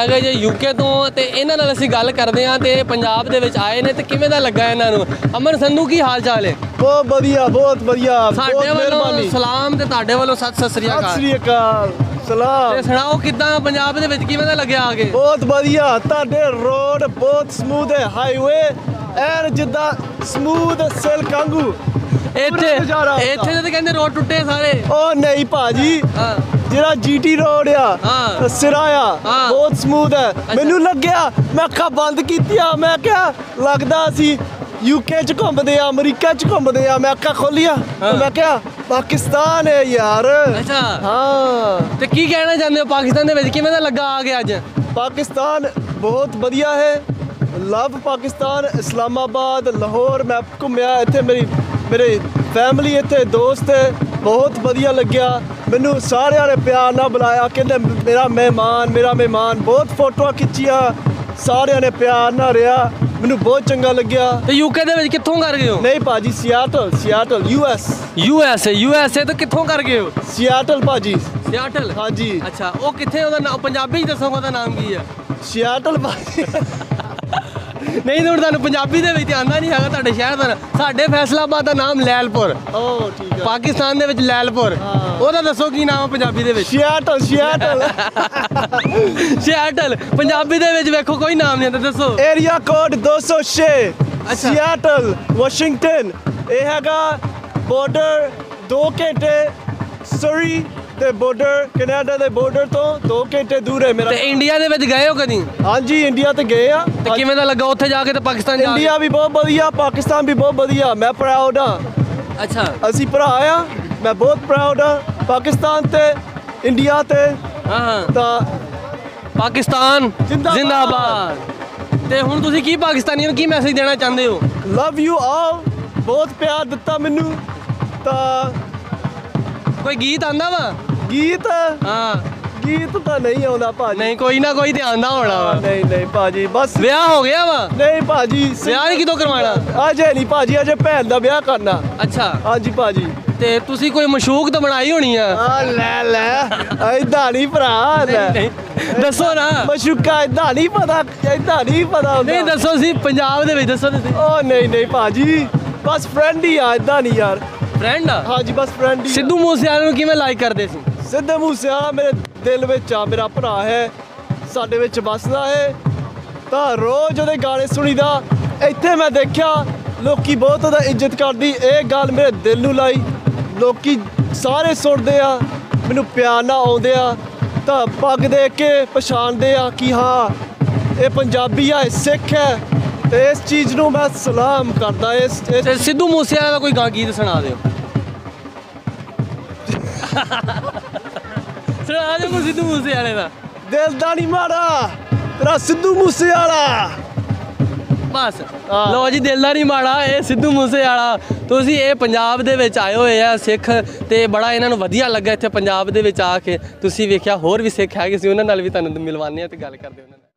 हैगे जे यूके तो ते इन्हां नाल असीं गल करदे हां ते पंजाब दे विच आए ने ते किवें दा लगा इन्हां नूं। अमन संधू की हाल चाल है? बहुत बढ़िया साडे वालों सलाम ते तुहाडे वालों सत श्री अकाल सलाम। सुनाओ किदां पंजाब दे विच किवें दा लग्या आके? बहुत बढ़िया तुहाडे रोड बहुत स्मूथ है हाईवे ਐਨ ਜਿੱਦਾਂ ਸਮੂਥ ਸਿਲਕ ਵਾਂਗੂ ਇੱਥੇ ਤੇ ਕਹਿੰਦੇ ਰੋਡ ਟੁੱਟੇ ਸਾਰੇ। ਉਹ ਨਹੀਂ ਭਾਜੀ ਜਿਹੜਾ ਜੀਟੀ ਰੋਡ ਆ ਸਿਰਾ ਆ ਬਹੁਤ ਸਮੂਥ ਹੈ। ਮੈਨੂੰ ਲੱਗਿਆ ਮੈਂ ਅੱਖਾਂ ਬੰਦ ਕੀਤੀਆਂ ਮੈਂ ਕਿਹਾ ਲੱਗਦਾ ਅਸੀਂ यूके च घूमते अमरीका च घूमते मैं अक्खा खोलिया मैं क्या पाकिस्तान है यार। अच्छा हाँ तो की कहना चाहते हो पाकिस्तान दे विच किवें दा लगा आ गया अज? पाकिस्तान बहुत बढ़िया है लव पाकिस्तान इस्लामाबाद लाहौर मैं घूमया इत्थे मेरी फैमिली इत्थे दोस्त है बहुत बढ़िया लग्या मैनू सारे ने प्यार नाल बुलाया कहंदे मेरा मेहमान बहुत फोटो खिच्चियां सारे ने प्यार नाल रहा मैनू बहुत चंगा लग्या। यूके दे विच कित्थों कर गए हो? नहीं भाजी सियाटल यूएसए तो कित्थों कर गए हो? सियाटल भाजी सियाटल हाँ जी। अच्छा वो कित्थे ओदा नाम पंजाबी च दसो ओदा नाम की है? सियाटल भाजी नहीं तो तुहानू पंजाबी दे विच आंदा नहीं हैगा तुहाडे शहर दा साडे फैसलाबाद दा नाम लैलपुर। ओ ठीक है पाकिस्तान दे विच लैलपुर ओदा दसो की नाम है पंजाबी दे विच? सियाटल पंजाबी दे विच वेखो कोई नाम नहीं आंदा दसो। एरिया कोड 206 सियाटल वाशिंगटन ये हैगा बॉर्डर 2 घंटे सरी ते बॉर्डर कनाडा दे बॉर्डर तो 2 घंटे दूर है मेरा। ते इंडिया दे विच गए हो कदी? हाँ जी इंडिया ते गए आ। ते किवें दा लगा उत्थे जाके ते पाकिस्तान जाके? इंडिया भी बहुत बढ़िया पाकिस्तान भी बहुत बढ़िया मैं प्राउड हां। अच्छा असी भरा आ मैं बहुत प्राउड हां पाकिस्तान ते इंडिया ते। हां ता पाकिस्तान जिंदाबाद। ते हुण तुसीं की पाकिस्तानियों नूं की मैसेज देना चाहंदे हो? लव यू ऑल बहुत प्यार दिता मैनू। ता कोई गीत आंदा वा? गीत हाँ गीत तो नहीं आंदा भाजी। नहीं कोई ना कोई तो आंदा होना वा। नहीं भाजी बस ब्याह हो गया वा? नहीं भाजी ब्याह नहीं कितों करवाना? अजे नहीं भाजी अजे भैन दा ब्याह करना। अच्छा हाँ जी भाजी। ते तुसी कोई मशूक तो बनाई होनी है? ले इदा नहीं भरा ले दसो ना मशूका इदा नहीं पता नहीं दसो सी पंजाब दे विच दसो तुसी। ओ नहीं भाजी बस फ्रेंड ही आ इदा नहीं यार। फ्रेंड हाँ जी बस फ्रेंड ही। सिद्धू मूसेवाले नूं किवें लाइक करदे सी? सिद्धू मूसेवाला मेरे दिल विच आ मेरा भरा है साडे विच बसदा है तां रोज़ ओहदे गाने सुनीदा। इत्थे मैं देखिया लोकी बहुत ओहदा इज्जत करदी ये गल मेरे दिल नूं लाई लोकी सारे सुनदे आ मैनूं प्यार नाल आउंदे आ तां पग देख के पछाणदे आ कि हाँ ये पंजाबी है सिख है ते इस चीज़ नूं मैं सलाम करदा। इस सिद्धू मूसेवाले दा कोई गीत सुना दिओ। सुना दो सिद्धू मूसेवाले दा। दिल दा नहीं माड़ा तेरा सिद्धू मूसेवाला बस। लो जी दिल दा नहीं माड़ा ये सिद्धू मूसेवाला। तुसीं ये पंजाब दे विच आए होए आ सिख ते बड़ा इन्हां नूं वधिया लगा इत्थे पंजाब दे विच आके। तुसीं वेखिया होर भी सिख हैगे सी उन्हां नाल भी तुहानूं मिलवाने आ ते गल करदे उन्हां नाल।